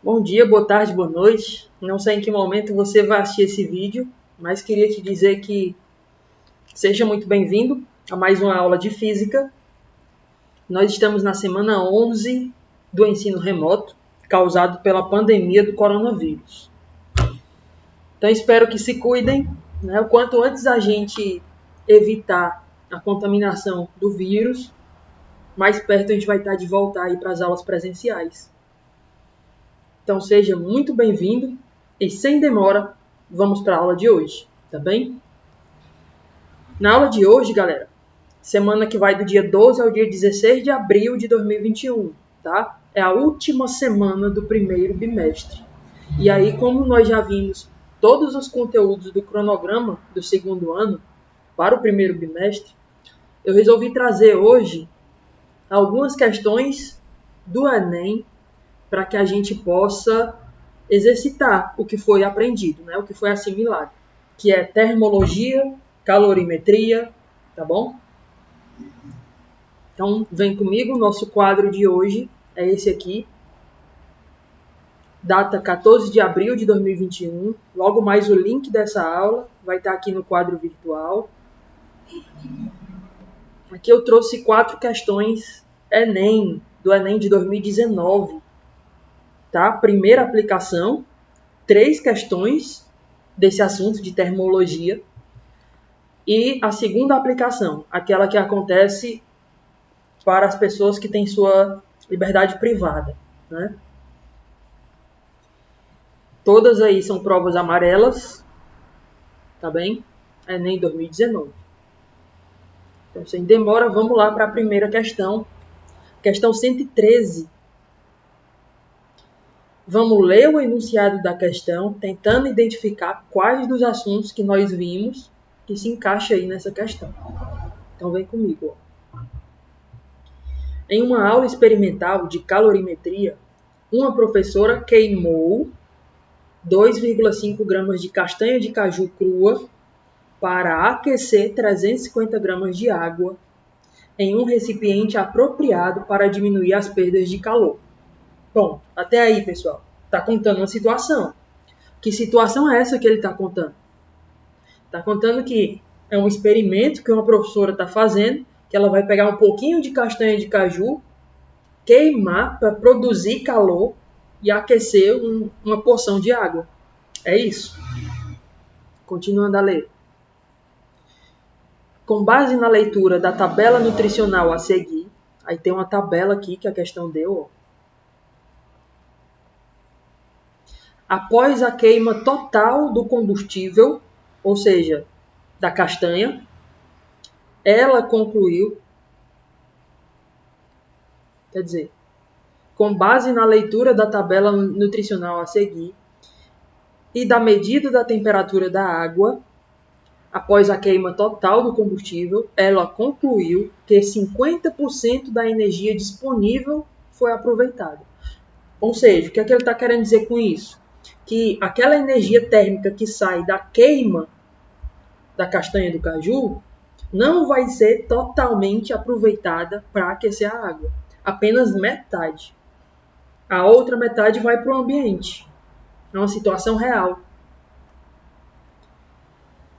Bom dia, boa tarde, boa noite. Não sei em que momento você vai assistir esse vídeo, mas queria te dizer que seja muito bem-vindo a mais uma aula de física. Nós estamos na semana 11 do ensino remoto, causado pela pandemia do coronavírus. Então espero que se cuidem, né? O quanto antes a gente evitar a contaminação do vírus, mais perto a gente vai estar de voltar aí para as aulas presenciais. Então seja muito bem-vindo e sem demora, vamos para a aula de hoje, tá bem? Na aula de hoje, galera, semana que vai do dia 12 ao dia 16 de abril de 2021, tá? É a última semana do primeiro bimestre. E aí, como nós já vimos todos os conteúdos do cronograma do segundo ano para o primeiro bimestre, eu resolvi trazer hoje algumas questões do Enem para que a gente possa exercitar o que foi aprendido, né? O que foi assimilado, que é termologia, calorimetria, tá bom? Então, vem comigo, nosso quadro de hoje é esse aqui, data 14 de abril de 2021, logo mais o link dessa aula vai estar aqui no quadro virtual. Aqui eu trouxe 4 questões Enem, do Enem de 2019, tá? Primeira aplicação, 3 questões desse assunto de termologia. E a segunda aplicação, aquela que acontece para as pessoas que têm sua liberdade privada, né? Todas aí são provas amarelas, tá bem? Enem 2019. Então, sem demora, vamos lá para a primeira questão. Questão 113. Vamos ler o enunciado da questão, tentando identificar quais dos assuntos que nós vimos que se encaixa aí nessa questão. Então, vem comigo. Em uma aula experimental de calorimetria, uma professora queimou 2,5 gramas de castanha de caju crua para aquecer 350 gramas de água em um recipiente apropriado para diminuir as perdas de calor. Bom, até aí, pessoal, está contando uma situação. Que situação é essa que ele está contando? Está contando que é um experimento que uma professora está fazendo, que ela vai pegar um pouquinho de castanha de caju, queimar para produzir calor e aquecer uma porção de água. É isso. Continuando a ler. Com base na leitura da tabela nutricional a seguir, aí tem uma tabela aqui que a questão deu, ó. Após a queima total do combustível, ou seja, da castanha, ela concluiu, quer dizer, com base na leitura da tabela nutricional a seguir e da medida da temperatura da água, após a queima total do combustível, ela concluiu que 50% da energia disponível foi aproveitada. Ou seja, o que é que ele está querendo dizer com isso? Que aquela energia térmica que sai da queima da castanha do caju não vai ser totalmente aproveitada para aquecer a água. Apenas metade. A outra metade vai para o ambiente. É uma situação real.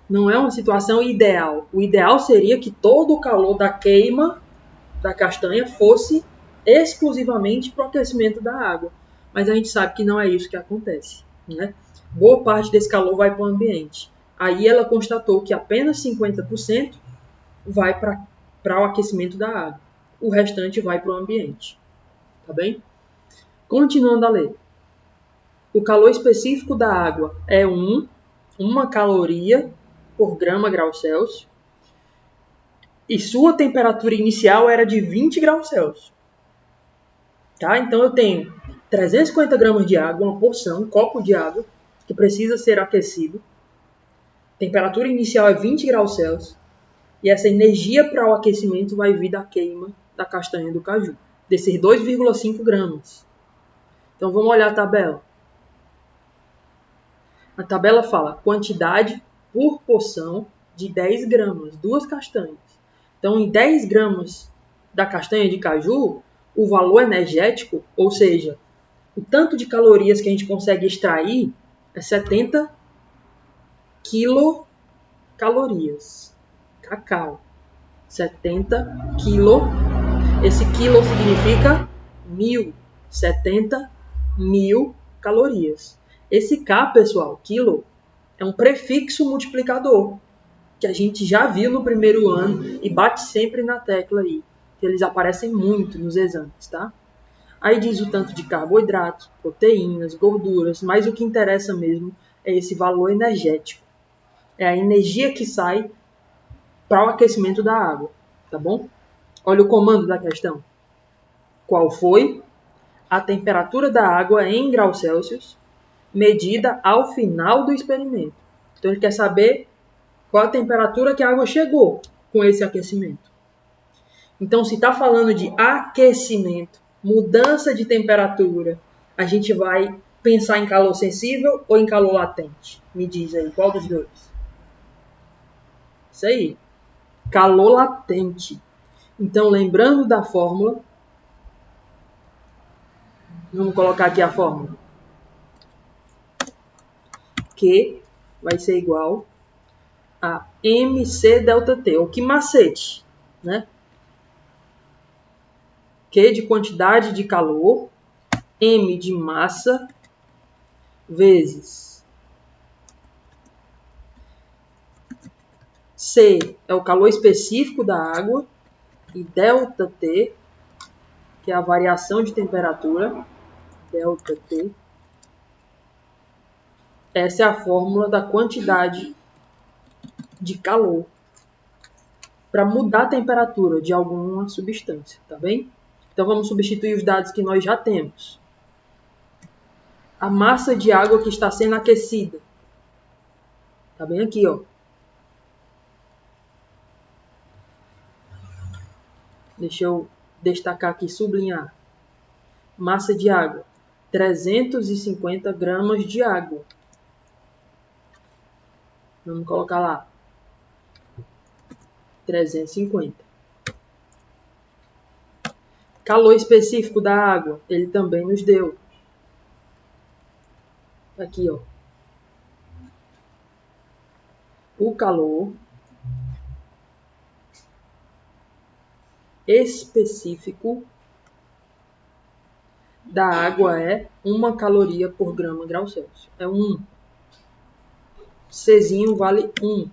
Não é uma situação ideal. O ideal seria que todo o calor da queima da castanha fosse exclusivamente para o aquecimento da água. Mas a gente sabe que não é isso que acontece, né? Boa parte desse calor vai para o ambiente. Aí ela constatou que apenas 50% vai para o aquecimento da água. O restante vai para o ambiente. Tá bem? Continuando a ler. O calor específico da água é 1 caloria por grau Celsius. E sua temperatura inicial era de 20 graus Celsius. Tá? Então eu tenho 350 gramas de água, uma porção, um copo de água, que precisa ser aquecido. Temperatura inicial é 20 graus Celsius. E essa energia para o aquecimento vai vir da queima da castanha do caju, desses 2,5 gramas. Então vamos olhar a tabela. A tabela fala quantidade por porção de 10 gramas, 2 castanhas. Então em 10 gramas da castanha de caju, o valor energético, ou seja, O tanto de calorias que a gente consegue extrair é 70 quilocalorias. Cacau. 70 quilo. Esse quilo significa 1000. 70 mil calorias. Esse K, pessoal, quilo, é um prefixo multiplicador, que a gente já viu no primeiro ano e bate sempre na tecla aí, que eles aparecem muito nos exames, tá? Aí diz o tanto de carboidratos, proteínas, gorduras, mas o que interessa mesmo é esse valor energético. É a energia que sai para o aquecimento da água, tá bom? Olha o comando da questão. Qual foi a temperatura da água em graus Celsius medida ao final do experimento? Então ele quer saber qual a temperatura que a água chegou com esse aquecimento. Então, se está falando de aquecimento, mudança de temperatura, a gente vai pensar em calor sensível ou em calor latente? Me diz aí, qual dos dois? Isso aí, calor latente. Então, lembrando da fórmula, vamos colocar aqui a fórmula. Q vai ser igual a mc delta T, ou que macete, né? Q de quantidade de calor, M de massa, vezes C é o calor específico da água, e delta T, que é a variação de temperatura, delta T, essa é a fórmula da quantidade de calor para mudar a temperatura de alguma substância, tá bem? Então vamos substituir os dados que nós já temos. A massa de água que está sendo aquecida. Tá bem aqui, ó. Deixa eu destacar aqui, sublinhar. Massa de água. 350 gramas de água. Vamos colocar lá. 350. Calor específico da água. Ele também nos deu. Aqui, ó. O calor específico da água é 1 caloria por grama grau Celsius. É 1. Czinho vale 1.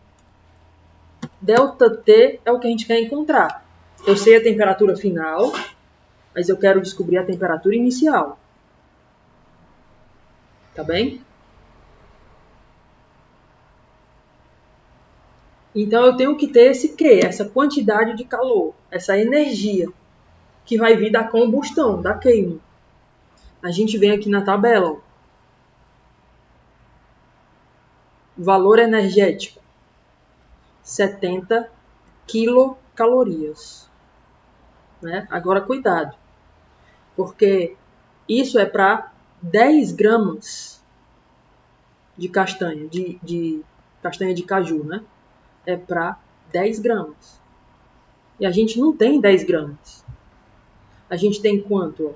Delta T é o que a gente quer encontrar. Eu sei a temperatura final, mas eu quero descobrir a temperatura inicial. Tá bem? Então eu tenho que ter esse Q, essa quantidade de calor, essa energia que vai vir da combustão, da queima. A gente vem aqui na tabela, ó. Valor energético, 70 quilocalorias. Né? Agora cuidado, porque isso é para 10 gramas de castanha, de castanha de caju, né? É para 10 gramas. E a gente não tem 10 gramas. A gente tem quanto? Ó?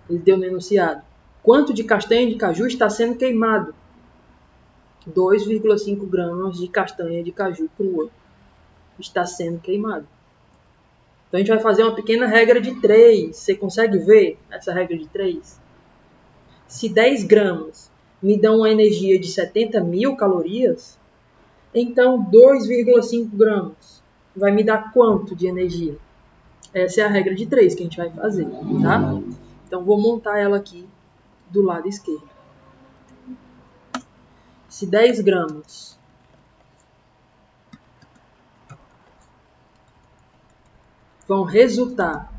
Ele deu no enunciado. Quanto de castanha de caju está sendo queimado? 2,5 gramas de castanha de caju crua está sendo queimado. Então a gente vai fazer uma pequena regra de 3. Você consegue ver essa regra de 3? Se 10 gramas me dão uma energia de 70 mil calorias, então 2,5 gramas vai me dar quanto de energia? Essa é a regra de 3 que a gente vai fazer, tá? Então vou montar ela aqui do lado esquerdo. Se 10 gramas vão resultar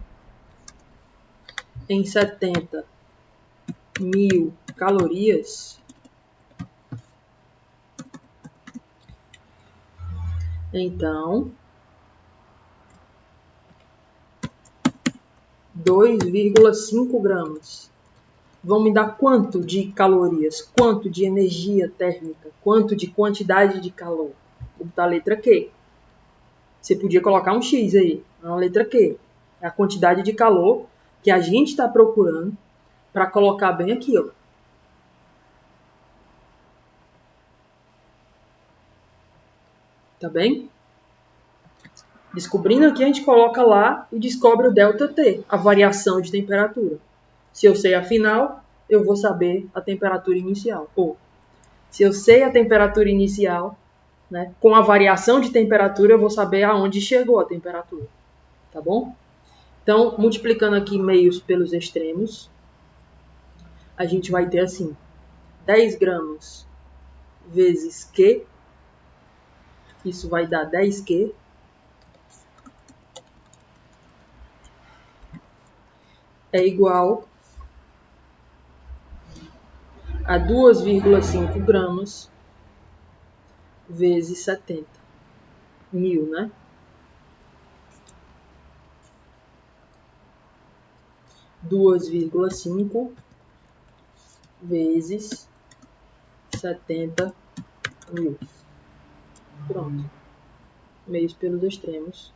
em 70 mil calorias, então 2,5 gramas vão me dar quanto de calorias, quanto de energia térmica, quanto de quantidade de calor? Vou botar a letra Q. Você podia colocar um X aí, a letra Q. É a quantidade de calor que a gente está procurando para colocar bem aqui, ó. Tá bem? Descobrindo aqui, a gente coloca lá e descobre o ΔT, a variação de temperatura. Se eu sei a final, eu vou saber a temperatura inicial. Ou, se eu sei a temperatura inicial, né, com a variação de temperatura, eu vou saber aonde chegou a temperatura. Tá bom? Então, multiplicando aqui meios pelos extremos, a gente vai ter assim, 10 gramas vezes Q, isso vai dar 10Q, é igual a 2,5 gramas vezes 70 mil, né? Duas vírgula cinco vezes 70 mil. Pronto. Meios pelos extremos.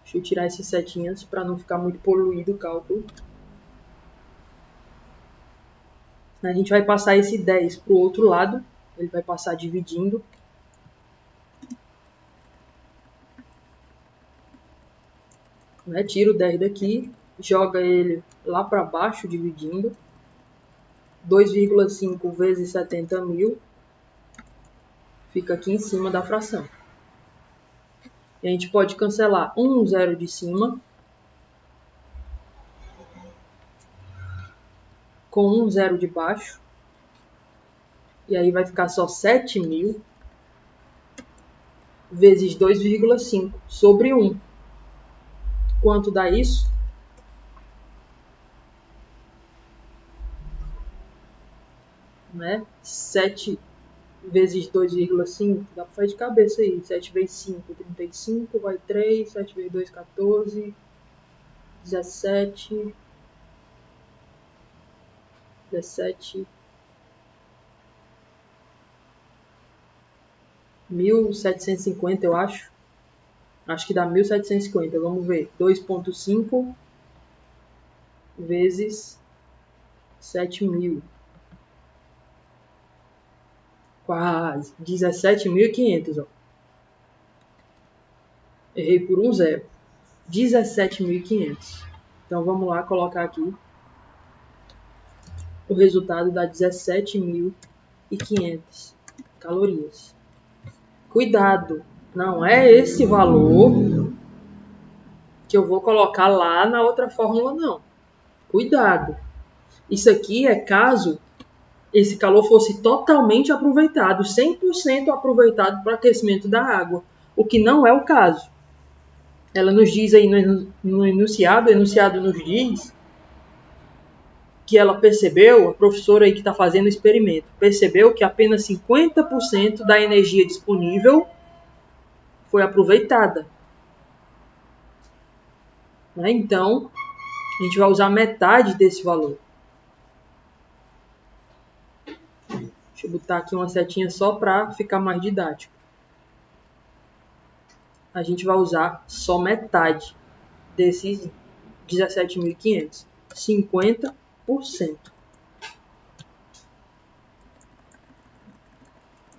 Deixa eu tirar esses setinhas para não ficar muito poluído o cálculo. A gente vai passar esse 10 para o outro lado. Ele vai passar dividindo. Né? Tira o 10 daqui. Joga ele lá para baixo, dividindo. 2,5 vezes 70 mil. Fica aqui em cima da fração. E a gente pode cancelar um zero de cima com um zero de baixo. E aí vai ficar só 7 mil vezes 2,5 sobre 1. Quanto dá isso? Né? 7 vezes 2,5, dá para fazer de cabeça aí. 7 vezes 5, 35, vai 3. 7 vezes 2, 14. 17. 1.750, eu acho. Acho que dá 1.750. Vamos ver. 2,5 vezes 7.000. Quase. 17.500, ó. Errei por um zero. 17.500. Então vamos lá colocar aqui. O resultado dá 17.500 calorias. Cuidado, não é esse valor que eu vou colocar lá na outra fórmula, não. Cuidado. Isso aqui é caso esse calor fosse totalmente aproveitado, 100% aproveitado para o aquecimento da água, o que não é o caso. Ela nos diz aí no enunciado, o enunciado nos diz que ela percebeu, a professora aí que está fazendo o experimento, percebeu que apenas 50% da energia disponível foi aproveitada. Né? Então, a gente vai usar metade desse valor. Deixa eu botar aqui uma setinha só para ficar mais didático. A gente vai usar só metade desses 17.500. 50%.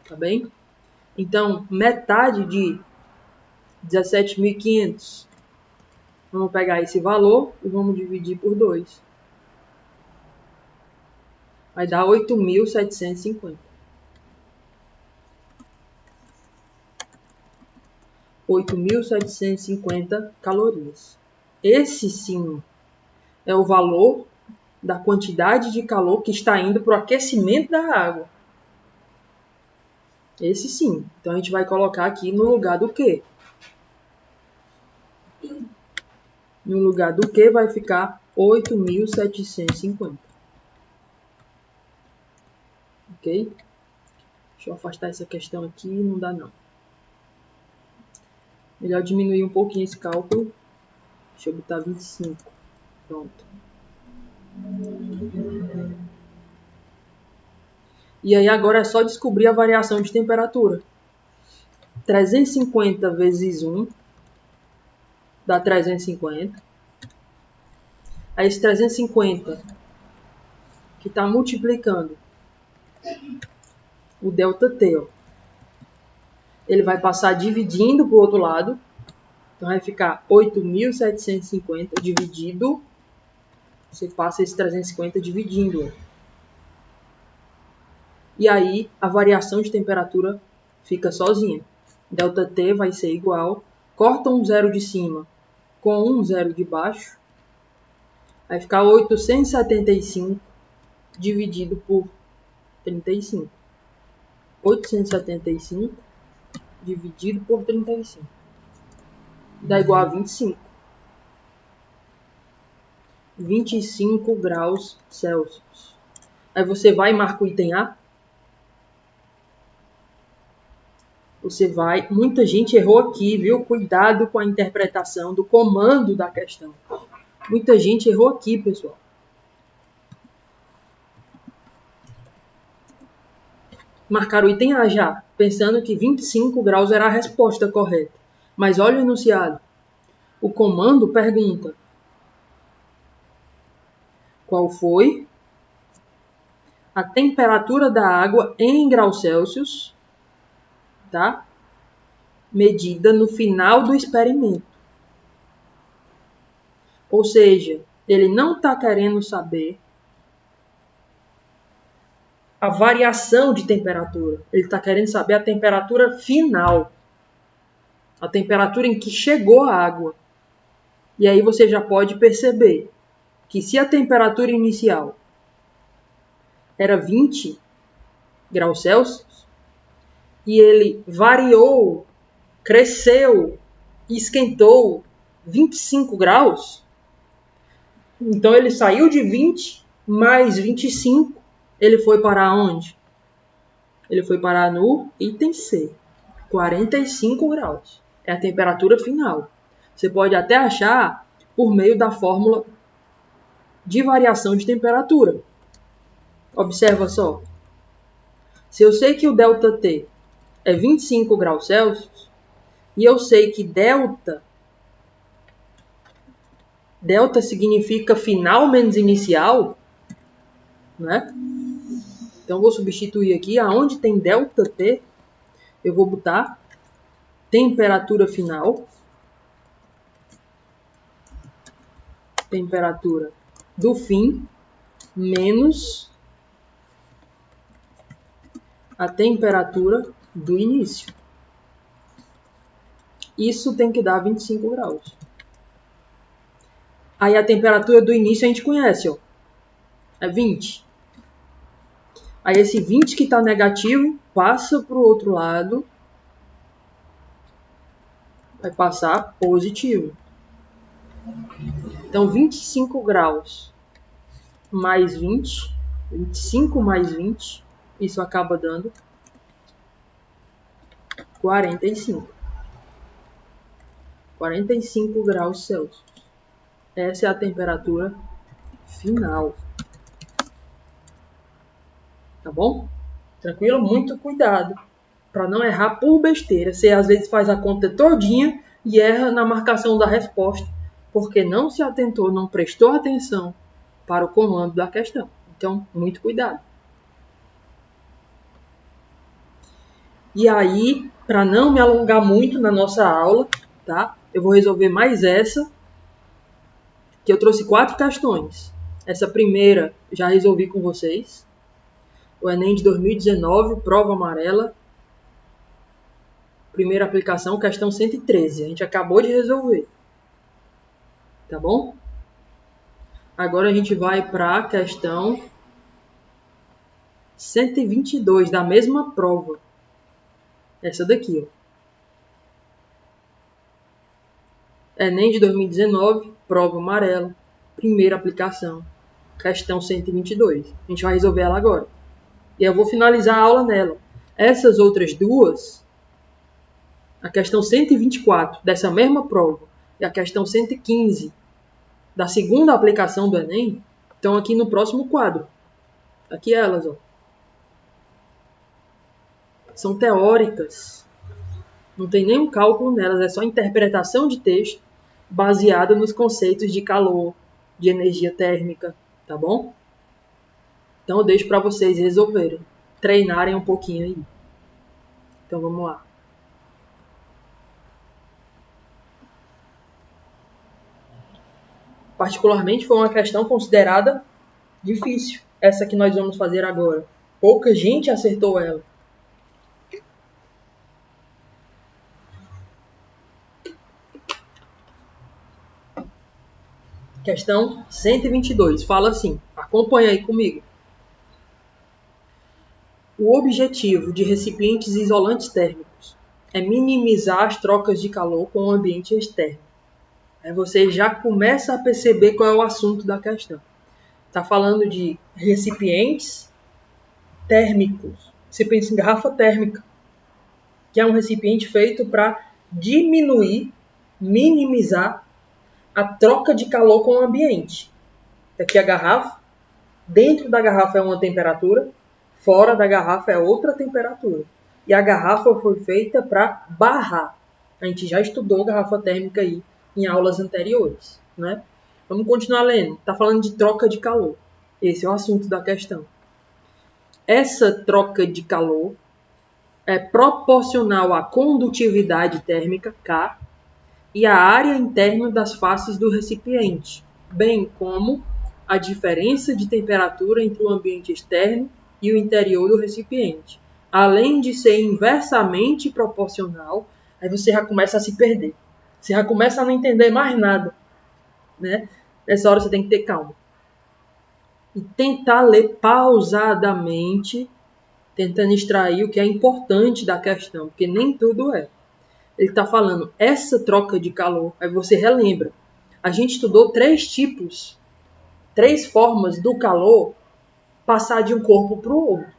Tá bem? Então, metade de 17.500. Vamos pegar esse valor e vamos dividir por 2. Vai dar 8.750. 8.750 calorias. Esse sim é o valor da quantidade de calor que está indo para o aquecimento da água. Esse sim. Então a gente vai colocar aqui no lugar do Q. No lugar do Q vai ficar 8.750. Ok? Deixa eu afastar essa questão aqui, não dá não. Melhor diminuir um pouquinho esse cálculo. Deixa eu botar 25. Pronto. E aí agora é só descobrir a variação de temperatura. 350 vezes 1 dá 350. Aí esse 350 que está multiplicando o ΔT, ó, ele vai passar dividindo para o outro lado. Então vai ficar 8.750 dividido. Você passa esse 350 dividindo. E aí a variação de temperatura fica sozinha. ΔT vai ser igual. Corta um zero de cima com um zero de baixo. Vai ficar 875 dividido por 35. 875 dividido por 35. Dá igual a 25. 25 graus Celsius. Aí você vai e marca o item A. Você vai... Muita gente errou aqui, viu? Cuidado com a interpretação do comando da questão. Muita gente errou aqui, pessoal. Marcaram o item A já, pensando que 25 graus era a resposta correta. Mas olha o enunciado. O comando pergunta: qual foi a temperatura da água em graus Celsius, tá? Medida no final do experimento. Ou seja, ele não está querendo saber a variação de temperatura. Ele está querendo saber a temperatura final. A temperatura em que chegou a água. E aí você já pode perceber que se a temperatura inicial era 20 graus Celsius e ele variou, cresceu, esquentou 25 graus, então ele saiu de 20 mais 25, ele foi parar onde? Ele foi parar no item C, 45 graus. É a temperatura final. Você pode até achar por meio da fórmula de variação de temperatura. Observa só. Se eu sei que o ΔT é 25 graus Celsius, e eu sei que delta significa final menos inicial, né? Então, vou substituir aqui, aonde tem ΔT, eu vou botar temperatura final, temperatura do fim, menos a temperatura do início. Isso tem que dar 25 graus. Aí a temperatura do início a gente conhece, ó. É 20. Aí esse 20 que está negativo passa para o outro lado. Vai passar positivo. Então 25 graus mais 20. 25 mais 20. Isso acaba dando 45. 45 graus Celsius. Essa é a temperatura final. Tá bom? Tranquilo? Muito cuidado para não errar por besteira. Você às vezes faz a conta todinha e erra na marcação da resposta, porque não se atentou, não prestou atenção para o comando da questão. Então, muito cuidado. E aí, para não me alongar muito na nossa aula, tá? Eu vou resolver mais essa, que eu trouxe 4 questões. Essa primeira já resolvi com vocês. O Enem de 2019, prova amarela. Primeira aplicação, questão 113. A gente acabou de resolver. Tá bom? Agora a gente vai para a questão 122 da mesma prova. Essa daqui, ó. Enem de 2019, prova amarela, primeira aplicação, questão 122. A gente vai resolver ela agora. E eu vou finalizar a aula nela. Essas outras duas, a questão 124 dessa mesma prova e a questão 115 da segunda aplicação do Enem, estão aqui no próximo quadro. Aqui elas, ó. São teóricas. Não tem nenhum cálculo nelas, é só interpretação de texto baseada nos conceitos de calor, de energia térmica, tá bom? Então eu deixo para vocês resolverem, treinarem um pouquinho aí. Então vamos lá. Particularmente foi uma questão considerada difícil, essa que nós vamos fazer agora. Pouca gente acertou ela. Questão 122. Fala assim, acompanha aí comigo. O objetivo de recipientes isolantes térmicos é minimizar as trocas de calor com o ambiente externo. Aí você já começa a perceber qual é o assunto da questão. Está falando de recipientes térmicos. Você pensa em garrafa térmica, que é um recipiente feito para diminuir, minimizar a troca de calor com o ambiente. Aqui a garrafa, dentro da garrafa é uma temperatura, fora da garrafa é outra temperatura. E a garrafa foi feita para barrar. A gente já estudou garrafa térmica aí em aulas anteriores, né? Vamos continuar lendo. Está falando de troca de calor. Esse é o assunto da questão. Essa troca de calor é proporcional à condutividade térmica, K, e à área interna das faces do recipiente, bem como a diferença de temperatura entre o ambiente externo e o interior do recipiente. Além de ser inversamente proporcional, aí você já começa a se perder. Você já começa a não entender mais nada, né? Nessa hora você tem que ter calma. E tentar ler pausadamente, tentando extrair o que é importante da questão, porque nem tudo é. Ele está falando essa troca de calor, aí você relembra. A gente estudou 3 tipos, 3 formas do calor passar de um corpo para o outro.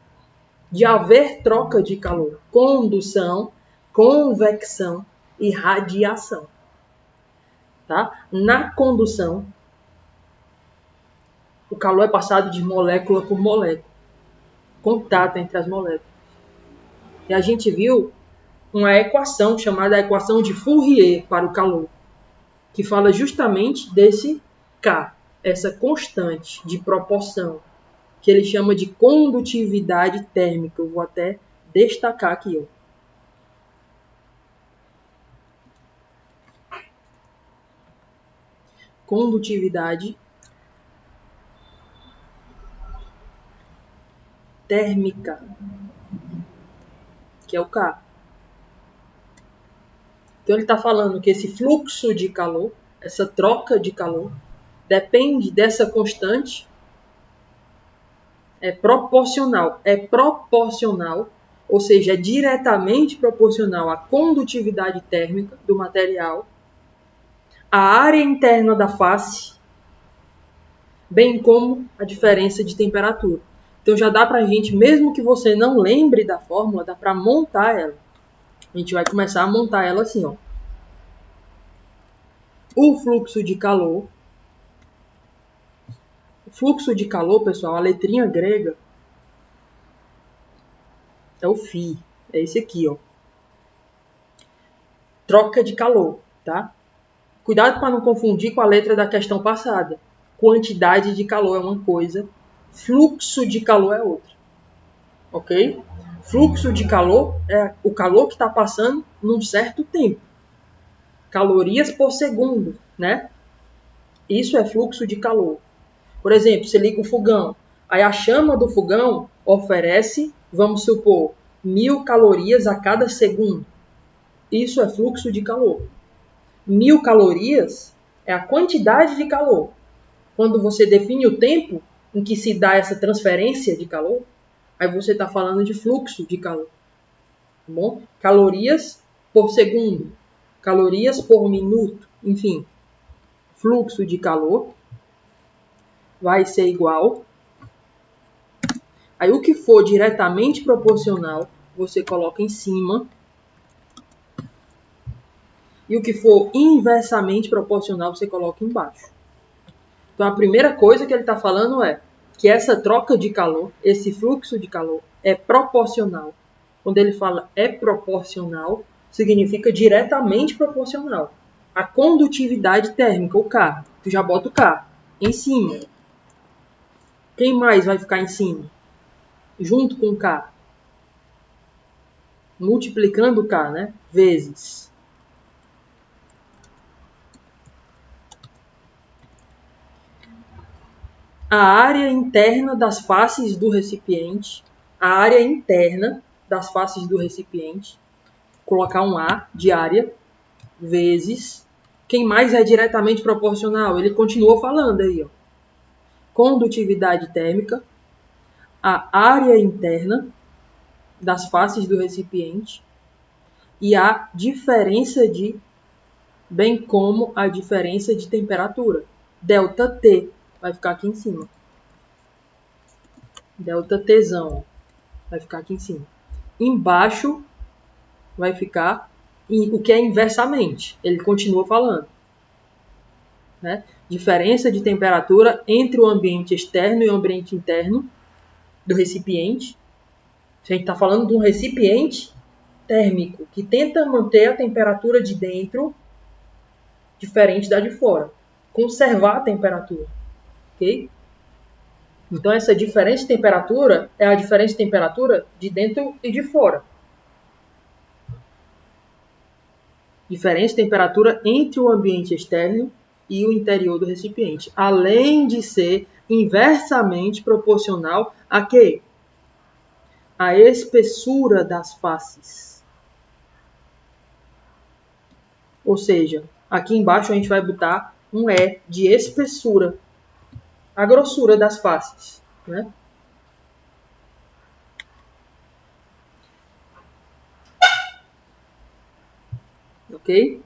De haver troca de calor. Condução, convecção e radiação. Tá? Na condução, o calor é passado de molécula por molécula. Contato entre as moléculas. E a gente viu uma equação chamada equação de Fourier para o calor, que fala justamente desse K, essa constante de proporção, que ele chama de condutividade térmica. Eu vou até destacar aqui. Ó. Condutividade térmica, que é o K. Então ele está falando que esse fluxo de calor, essa troca de calor, depende dessa constante, é proporcional, ou seja, é diretamente proporcional à condutividade térmica do material, à área interna da face, bem como a diferença de temperatura. Então já dá para a gente, mesmo que você não lembre da fórmula, dá para montar ela. A gente vai começar a montar ela assim, ó. O fluxo de calor. O fluxo de calor, pessoal, a letrinha grega é o φ. É esse aqui, ó. Troca de calor, tá? Cuidado para não confundir com a letra da questão passada. Quantidade de calor é uma coisa, fluxo de calor é outra. Ok? Fluxo de calor é o calor que está passando num certo tempo. Calorias por segundo, né? Isso é fluxo de calor. Por exemplo, você liga o fogão. Aí a chama do fogão oferece, vamos supor, 1000 calorias a cada segundo. Isso é fluxo de calor. 1000 calorias é a quantidade de calor. Quando você define o tempo em que se dá essa transferência de calor, aí você está falando de fluxo de calor. Tá bom? Calorias por segundo, calorias por minuto, enfim. Fluxo de calor vai ser igual. Aí o que for diretamente proporcional, você coloca em cima. E o que for inversamente proporcional, você coloca embaixo. Então, a primeira coisa que ele está falando é que essa troca de calor, esse fluxo de calor, é proporcional. Quando ele fala é proporcional, significa diretamente proporcional. A condutividade térmica, o K. Tu já bota o K em cima. Quem mais vai ficar em cima? Junto com K. Multiplicando K, né? Vezes. A área interna das faces do recipiente. A área interna das faces do recipiente. Colocar um A de área. Vezes. Quem mais é diretamente proporcional? Ele continua falando aí, ó. Condutividade térmica. A área interna das faces do recipiente e a diferença de, bem como a diferença de temperatura. ΔT vai ficar aqui em cima. ΔTzão vai ficar aqui em cima. Embaixo vai ficar o que é inversamente. Ele continua falando. Né? Diferença de temperatura entre o ambiente externo e o ambiente interno do recipiente. A gente está falando de um recipiente térmico que tenta manter a temperatura de dentro diferente da de fora. Conservar a temperatura. Ok? Então, essa diferença de temperatura é a diferença de temperatura de dentro e de fora. Diferença de temperatura entre o ambiente externo e o interior do recipiente. Além de ser inversamente proporcional a quê? A espessura das faces. Ou seja, aqui embaixo a gente vai botar um E de espessura. A grossura das faces. Né? Ok?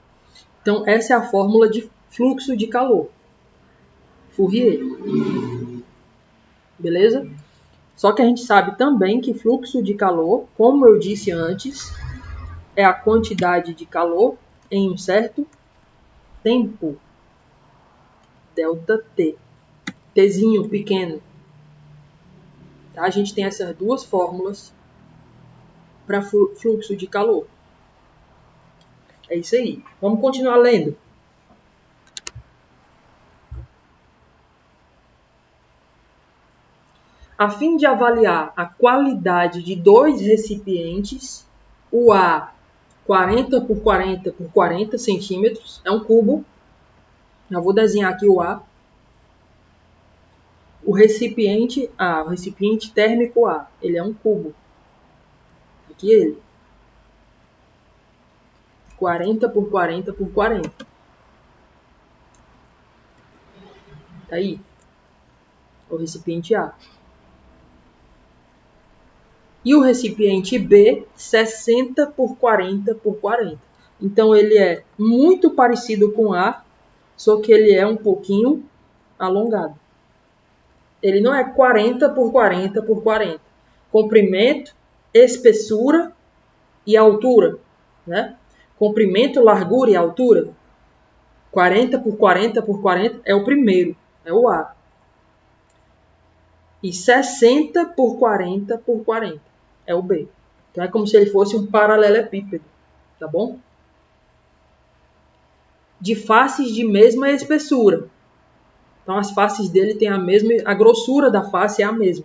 Então, essa é a fórmula de fluxo de calor. Fourier. Beleza? Só que a gente sabe também que fluxo de calor, como eu disse antes, é a quantidade de calor em um certo tempo. ΔT. Tzinho pequeno. Tá? A gente tem essas duas fórmulas para fluxo de calor. É isso aí. Vamos continuar lendo. A fim de avaliar a qualidade de dois recipientes, o A 40 por 40 por 40 centímetros, é um cubo. Já vou desenhar aqui o A. O recipiente A, o recipiente térmico A, ele é um cubo. Aqui ele. 40 por 40 por 40. Tá aí. O recipiente A. E o recipiente B, 60 por 40 por 40. Então, ele é muito parecido com A, só que ele é um pouquinho alongado. Ele não é 40 por 40 por 40. Comprimento, espessura e altura. Né? Comprimento, largura e altura. 40 por 40 por 40 é o primeiro, é o A. E 60 por 40 por 40 é o B. Então é como se ele fosse um paralelepípedo, tá bom? De faces de mesma espessura. Então as faces dele têm a grossura da face é a mesma.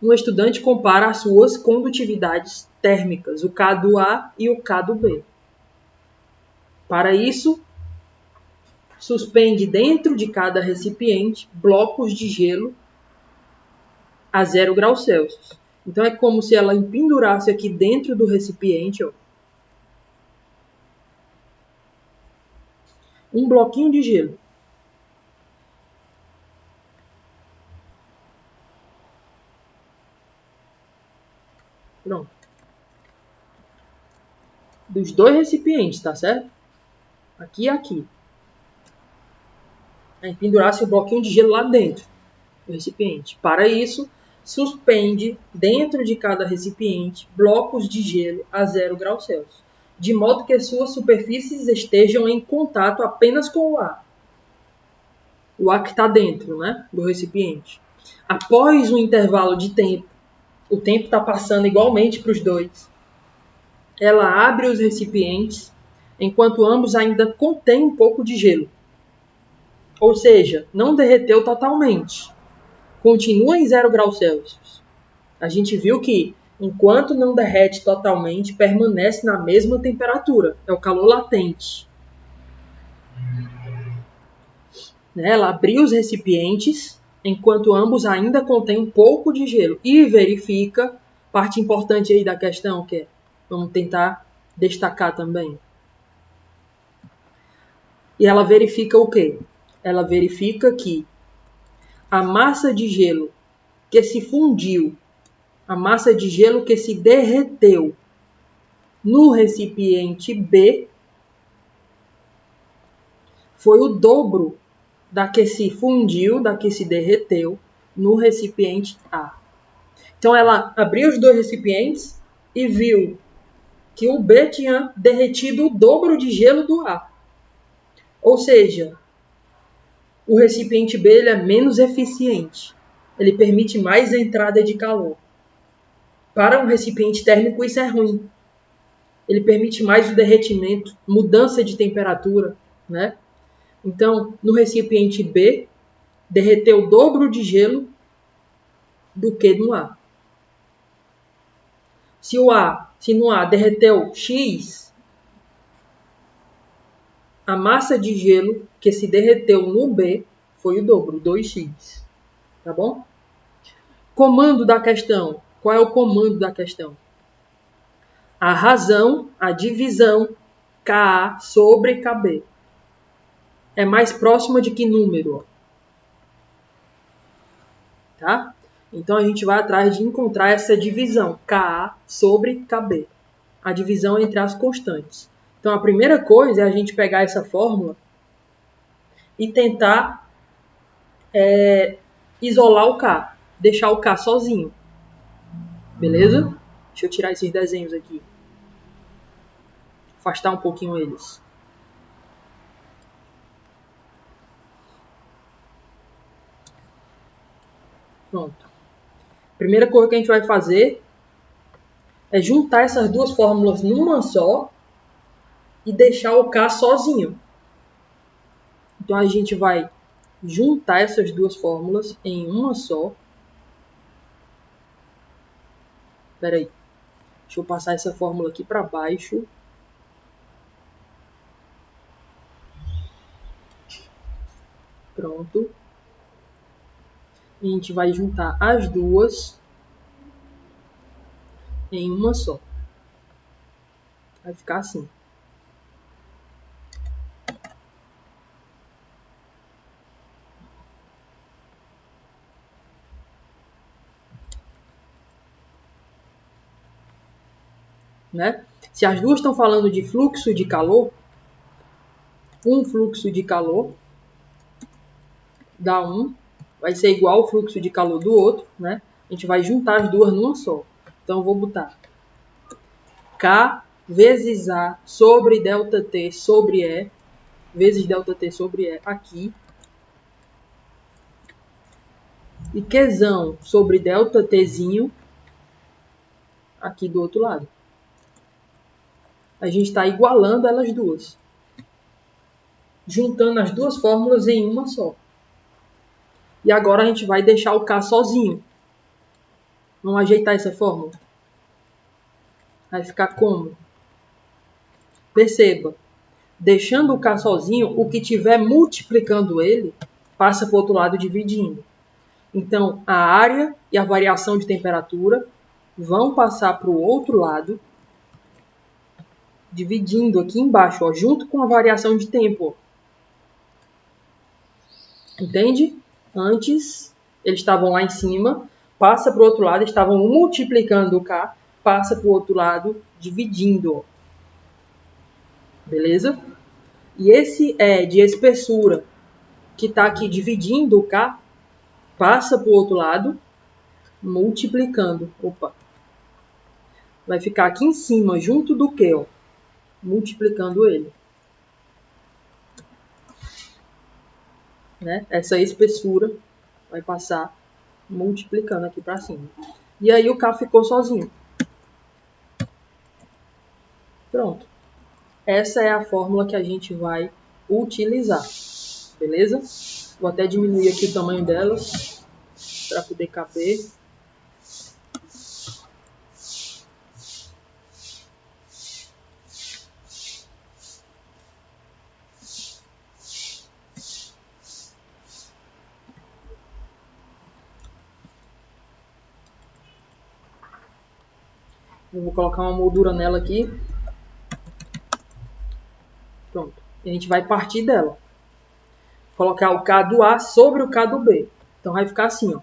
Um estudante compara as suas condutividades térmicas, o K do A e o K do B. Para isso, suspende dentro de cada recipiente blocos de gelo a 0 graus Celsius. Então é como se ela pendurasse aqui dentro do recipiente, ó, um bloquinho de gelo. Pronto. Dos dois recipientes, tá certo? Aqui e aqui. Aí pendurasse o bloquinho de gelo lá dentro do recipiente. Para isso, suspende dentro de cada recipiente blocos de gelo a 0 graus Celsius, de modo que suas superfícies estejam em contato apenas com o ar. O ar que está dentro, né, do recipiente. Após um intervalo de tempo, o tempo está passando igualmente para os dois, ela abre os recipientes, enquanto ambos ainda contêm um pouco de gelo. Ou seja, não derreteu totalmente. Continua em 0 graus Celsius. A gente viu que, enquanto não derrete totalmente, permanece na mesma temperatura. É o calor latente. Ela abriu os recipientes, enquanto ambos ainda contêm um pouco de gelo. E verifica, parte importante aí da questão, que é, vamos tentar destacar também. E ela verifica o quê? Ela verifica que a massa de gelo que se fundiu, a massa de gelo que se derreteu no recipiente B foi o dobro da que se fundiu, da que se derreteu no recipiente A. Então ela abriu os dois recipientes e viu que o B tinha derretido o dobro de gelo do A. Ou seja, o recipiente B ele é menos eficiente. Ele permite mais entrada de calor. Para um recipiente térmico isso é ruim. Ele permite mais o derretimento, mudança de temperatura, né? Então, no recipiente B, derreteu o dobro de gelo do que no A. Se no A derreteu X, a massa de gelo que se derreteu no B foi o dobro, 2x. Tá bom? Comando da questão. Qual é o comando da questão? A razão, a divisão Ka sobre Kb é mais próxima de que número? Tá? Então a gente vai atrás de encontrar essa divisão, Ka sobre Kb. A divisão entre as constantes. Então a primeira coisa é a gente pegar essa fórmula e tentar isolar o K, deixar o K sozinho. Beleza? Deixa eu tirar esses desenhos aqui. Afastar um pouquinho eles. Pronto. Primeira coisa que a gente vai fazer é juntar essas duas fórmulas numa só e deixar o K sozinho. Então a gente vai juntar essas duas fórmulas em uma só. Espera aí. Deixa eu passar essa fórmula aqui para baixo. Pronto. E a gente vai juntar as duas em uma só. Vai ficar assim. Né? Se as duas estão falando de fluxo de calor, um fluxo de calor dá um, vai ser igual ao fluxo de calor do outro, né? A gente vai juntar as duas numa só. Então eu vou botar K vezes A sobre ΔT sobre E, vezes ΔT sobre E aqui. E Qzão sobre ΔTzinho aqui do outro lado. A gente está igualando elas duas. Juntando as duas fórmulas em uma só. E agora a gente vai deixar o K sozinho. Vamos ajeitar essa fórmula. Vai ficar como? Perceba. Deixando o K sozinho, o que tiver multiplicando ele, passa para o outro lado dividindo. Então, a área e a variação de temperatura vão passar para o outro lado, dividindo aqui embaixo, ó, junto com a variação de tempo. Entende? Antes, eles estavam lá em cima, passa para o outro lado, estavam multiplicando o K, passa para o outro lado, dividindo. Beleza? E esse é de espessura, que está aqui dividindo o K, passa para o outro lado, multiplicando. Opa! Vai ficar aqui em cima, junto do Q, ó, multiplicando ele. Né? Essa espessura vai passar multiplicando aqui para cima. E aí o K ficou sozinho. Pronto. Essa é a fórmula que a gente vai utilizar. beleza? Vou até diminuir aqui o tamanho delas para poder caber. Eu vou colocar uma moldura nela aqui. Pronto. E a gente vai partir dela. Colocar o K do A sobre o K do B. Então vai ficar assim, ó.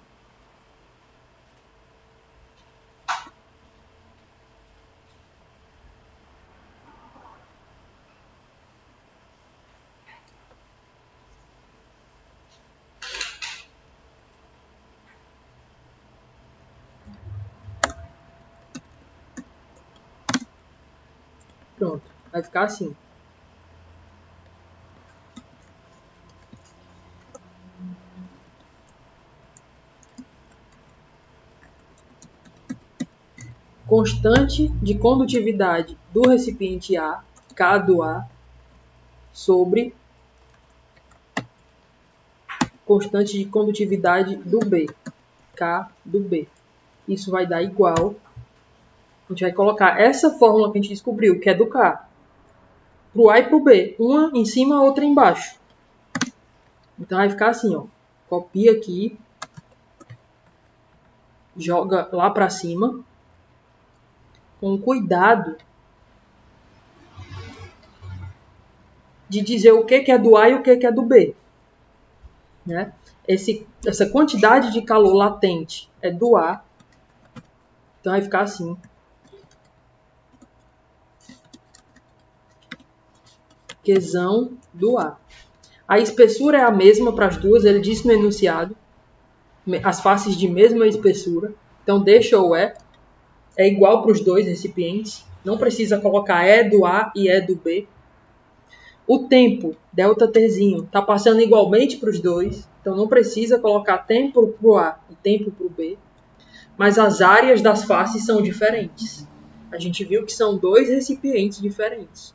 Pronto. Vai ficar assim. Constante de condutividade do recipiente A, K do A, sobre constante de condutividade do B, K do B. Isso vai dar igual. A gente vai colocar essa fórmula que a gente descobriu, que é do K, para o A e para o B. Uma em cima, outra embaixo. Então vai ficar assim, ó. Copia aqui. Joga lá para cima. Com cuidado de dizer o que é do A e o que é do B. Né? Essa quantidade de calor latente é do A. Então vai ficar assim. Qzão do A. A espessura é a mesma para as duas, ele disse no enunciado. As faces de mesma espessura. Então deixa o E. É igual para os dois recipientes. Não precisa colocar E do A e E do B. O tempo, ΔTzinho, está passando igualmente para os dois. Então não precisa colocar tempo para o A e tempo para o B. Mas as áreas das faces são diferentes. A gente viu que são dois recipientes diferentes.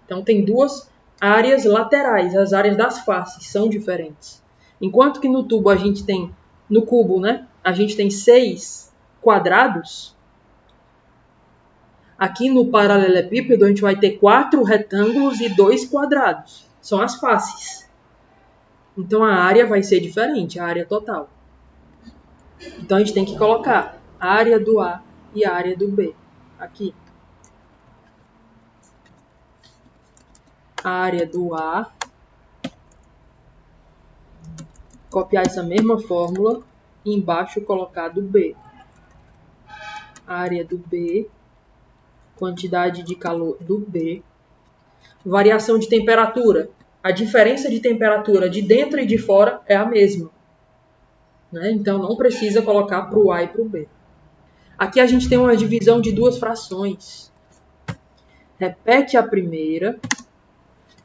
Então tem duas áreas laterais. As áreas das faces são diferentes. Enquanto que no tubo a gente tem, no cubo, né? A gente tem 6 quadrados. Aqui no paralelepípedo a gente vai ter 4 retângulos e 2 quadrados. São as faces. Então a área vai ser diferente, a área total. Então a gente tem que colocar a área do A e a área do B. Aqui. A área do A. Copiar essa mesma fórmula e embaixo colocar do B. A área do B. Quantidade de calor do B. Variação de temperatura. A diferença de temperatura de dentro e de fora é a mesma. Né? Então não precisa colocar para o A e para o B. Aqui a gente tem uma divisão de duas frações. Repete a primeira,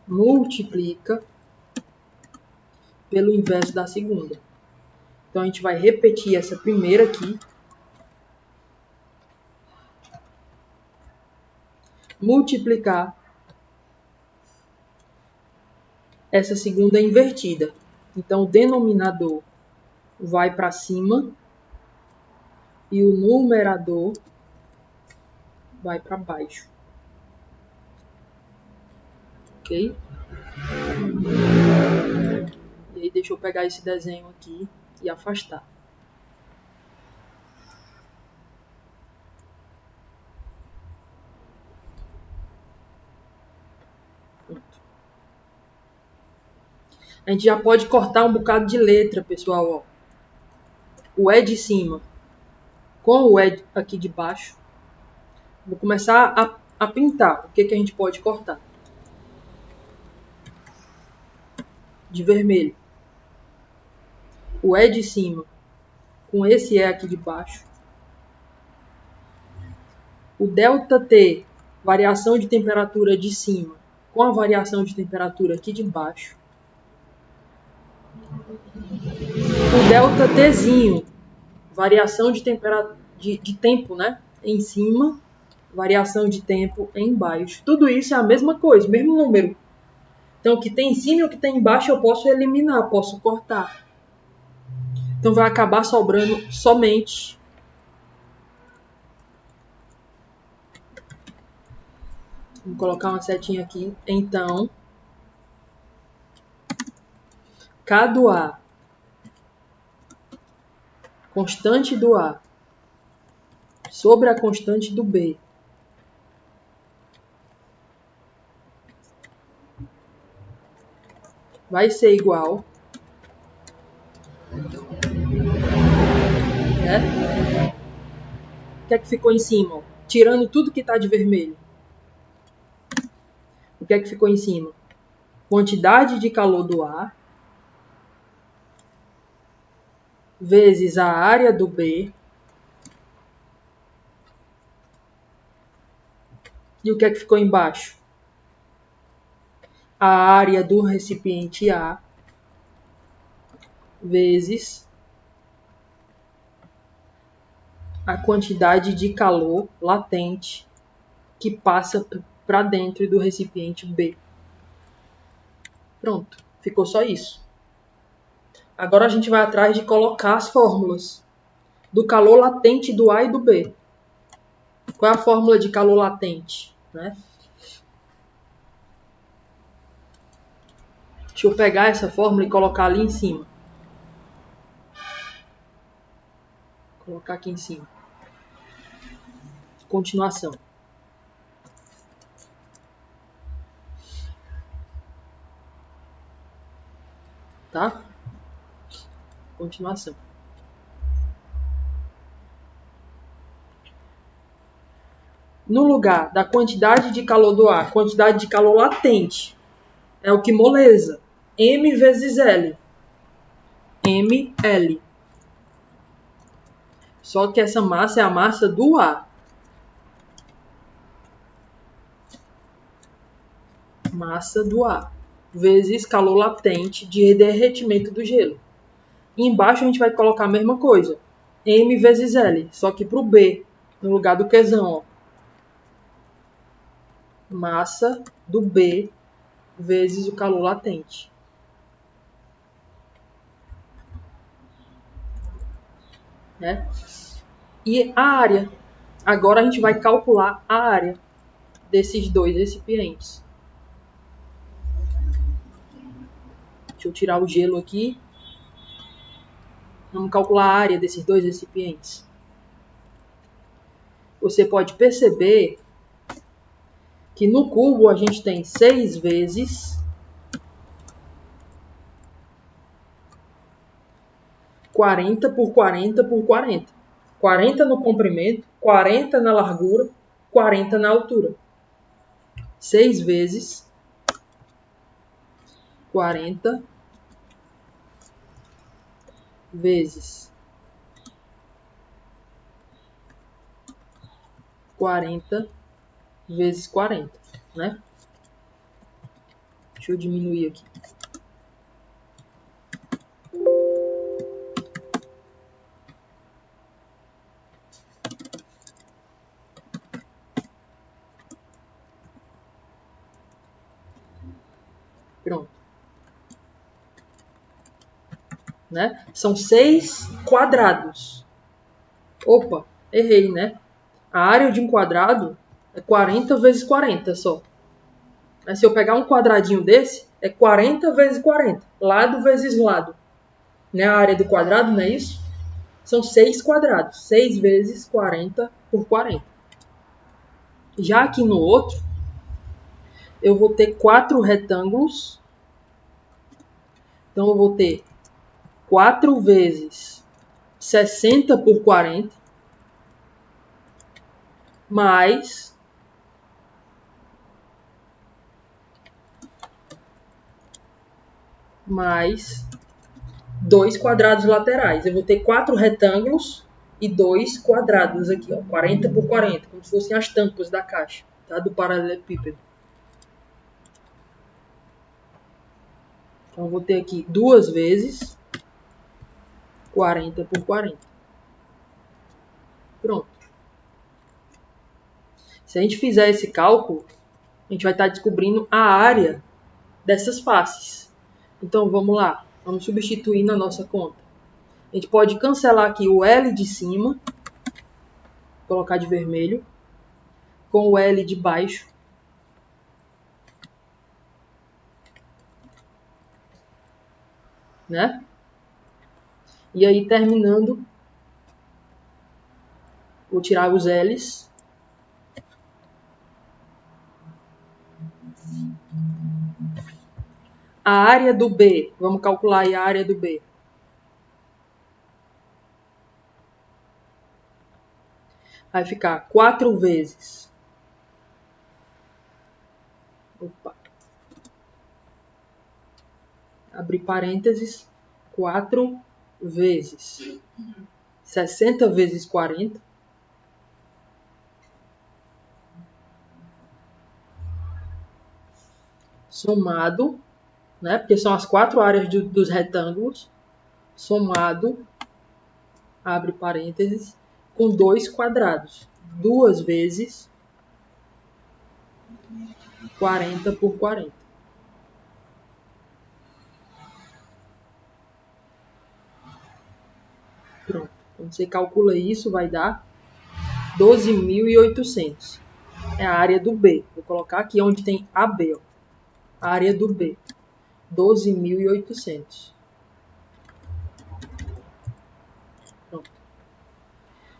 multiplica pelo inverso da segunda. Então a gente vai repetir essa primeira aqui. Multiplicar essa segunda invertida. Então o denominador vai para cima e o numerador vai para baixo. Ok? E aí deixa eu pegar esse desenho aqui e afastar. A gente já pode cortar um bocado de letra, pessoal. Ó. O E de cima com o E aqui de baixo. Vou começar a pintar. O que a gente pode cortar? De vermelho. O E de cima com esse E aqui de baixo. O ΔT, variação de temperatura de cima, com a variação de temperatura aqui de baixo. O ΔTzinho, variação de temperatura de tempo, né? Em cima, variação de tempo embaixo. Tudo isso é a mesma coisa, mesmo número. Então, o que tem em cima e o que tem embaixo eu posso eliminar, posso cortar. Então, vai acabar sobrando somente... Vou colocar uma setinha aqui. Então, K do A, constante do A, sobre a constante do B, vai ser igual, né? O que é que ficou em cima? Tirando tudo que está de vermelho. O que é que ficou em cima? Quantidade de calor do A vezes a área do B. E o que é que ficou embaixo? A área do recipiente A vezes a quantidade de calor latente que passa para dentro do recipiente B. Pronto, ficou só isso. Agora a gente vai atrás de colocar as fórmulas do calor latente do A e do B. Qual é a fórmula de calor latente, né? Deixa eu pegar essa fórmula e colocar ali em cima. Vou colocar aqui em cima. Continuação. Tá? Continuação. No lugar da quantidade de calor do ar, quantidade de calor latente, é o que moleza. M vezes L. mL. Só que essa massa é a massa do ar. Massa do ar. Vezes calor latente de derretimento do gelo. E embaixo a gente vai colocar a mesma coisa. M vezes L. Só que para o B, no lugar do Qzão, ó. Massa do B vezes o calor latente. Né? E a área. Agora a gente vai calcular a área desses dois recipientes. Deixa eu tirar o gelo aqui. Vamos calcular a área desses dois recipientes. Você pode perceber que no cubo a gente tem 6 vezes 40 por 40 por 40. 40 no comprimento, 40 na largura, 40 na altura. 6 vezes 40 vezes 40 vezes 40, né? Deixa eu diminuir aqui. Pronto. Né? São 6 quadrados. Opa, errei, né? A área de um quadrado é 40 vezes 40 só. Mas se eu pegar um quadradinho desse, é 40 vezes 40. Lado vezes lado. Né? A área do quadrado, não é isso? São 6 quadrados. 6 vezes 40 por 40. Já aqui no outro, eu vou ter 4 retângulos. Então, eu vou ter 4 vezes 60 por 40. Mais 2 quadrados laterais. Eu vou ter 4 retângulos e 2 quadrados aqui, ó, 40 por 40, como se fossem as tampas da caixa, tá? Do paralelepípedo. Então, eu vou ter aqui 2 vezes 40 por 40. Pronto. Se a gente fizer esse cálculo, a gente vai estar descobrindo a área dessas faces. Então vamos lá, vamos substituir na nossa conta. A gente pode cancelar aqui o L de cima, colocar de vermelho, com o L de baixo. Né? E aí terminando, vou tirar os L's. A área do B, vamos calcular aí a área do B. Vai ficar 4 vezes. Opa. Abrir parênteses. 4 vezes 60 vezes 40. Somado, né? Porque são as 4 áreas dos retângulos. Somado, abre parênteses, com 2 quadrados. 2 vezes 40 por 40. Pronto. Quando você calcula isso, vai dar 12.800. É a área do B. Vou colocar aqui onde tem AB. Ó. A área do B. 12.800. Pronto.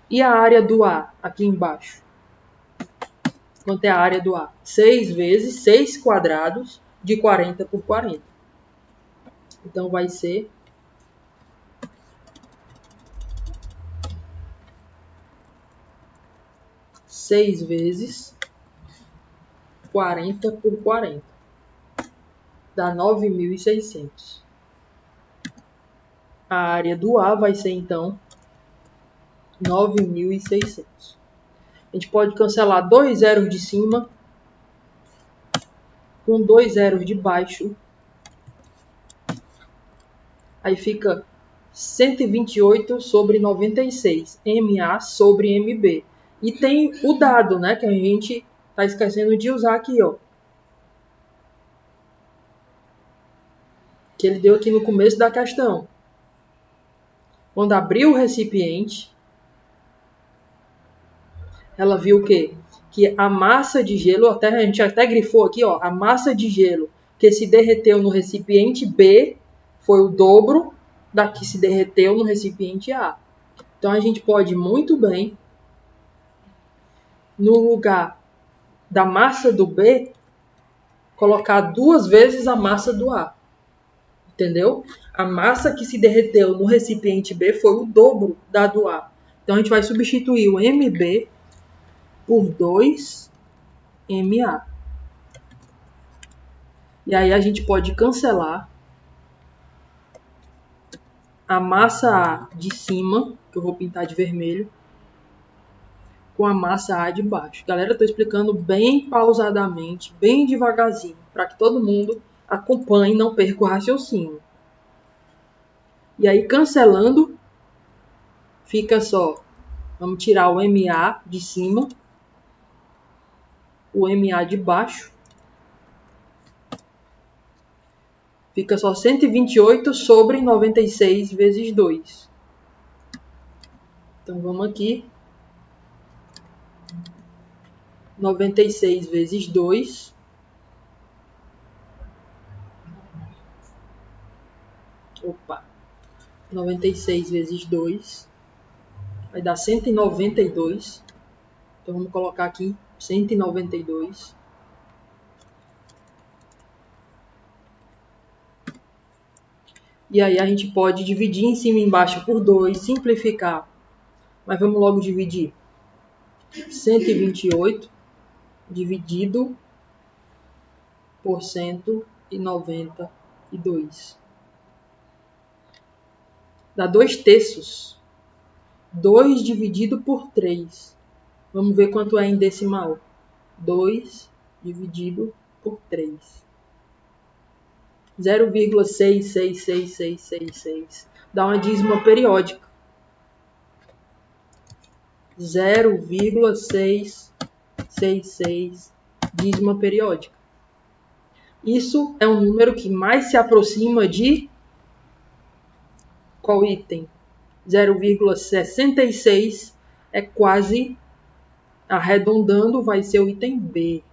E a área do A, aqui embaixo? Quanto é a área do A? 6 vezes 6 quadrados de 40 por 40. Então vai ser 6 vezes 40 por 40. Dá 9.600. A área do A vai ser, então, 9.600. A gente pode cancelar 2 zeros de cima com 2 zeros de baixo. Aí fica 128 sobre 96. MA sobre MB. E tem o dado, né, que a gente está esquecendo de usar aqui, ó. Que ele deu aqui no começo da questão. Quando abriu o recipiente, ela viu o quê? Que a massa de gelo, a gente até grifou aqui, ó, a massa de gelo que se derreteu no recipiente B foi o dobro da que se derreteu no recipiente A. Então a gente pode muito bem, no lugar da massa do B, colocar 2 vezes a massa do A. Entendeu? A massa que se derreteu no recipiente B foi o dobro da do A. Então a gente vai substituir o MB por 2MA. E aí a gente pode cancelar a massa A de cima, que eu vou pintar de vermelho, com a massa A de baixo. Galera, eu estou explicando bem pausadamente, bem devagarzinho, para que todo mundo acompanhe e não perca o raciocínio. E aí, cancelando, fica só, vamos tirar o MA de cima, o MA de baixo, fica só 128 sobre 96 vezes 2. Então, vamos aqui. 96 vezes 2. Opa. 96 vezes 2. Vai dar 192. Então, vamos colocar aqui 192. E aí a gente pode dividir em cima e embaixo por 2, simplificar. Mas vamos logo dividir. 128 dividido por 192. Dá 2 terços. 2 dividido por 3. Vamos ver quanto é em decimal. 2 dividido por 3. 0,66666. Dá uma dízima periódica. 0,666 dízima periódica. Isso é um número que mais se aproxima de qual item? 0,66 é quase, arredondando, vai ser o item B.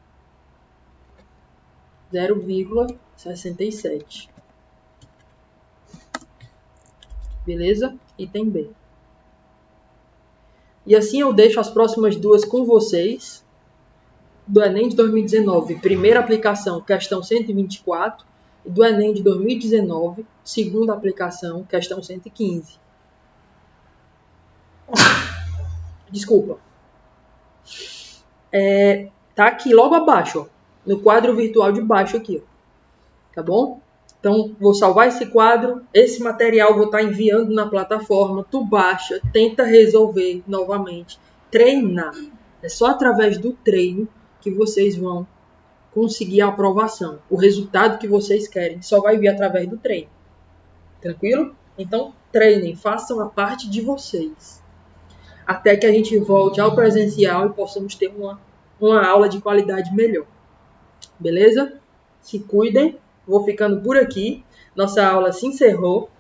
0,67. Beleza? Item B. E assim eu deixo as próximas duas com vocês. Do Enem de 2019, primeira aplicação, questão 124. E do Enem de 2019, segunda aplicação, questão 115. Desculpa. Tá aqui logo abaixo, ó, no quadro virtual de baixo aqui, ó, tá bom? Então, vou salvar esse quadro, esse material vou estar enviando na plataforma, tu baixa, tenta resolver novamente, treinar. É só através do treino que vocês vão conseguir a aprovação. O resultado que vocês querem só vai vir através do treino. Tranquilo? Então, treinem, façam a parte de vocês. Até que a gente volte ao presencial e possamos ter uma aula de qualidade melhor. Beleza? Se cuidem. Vou ficando por aqui. Nossa aula se encerrou.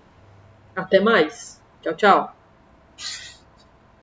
Até mais. Tchau, tchau.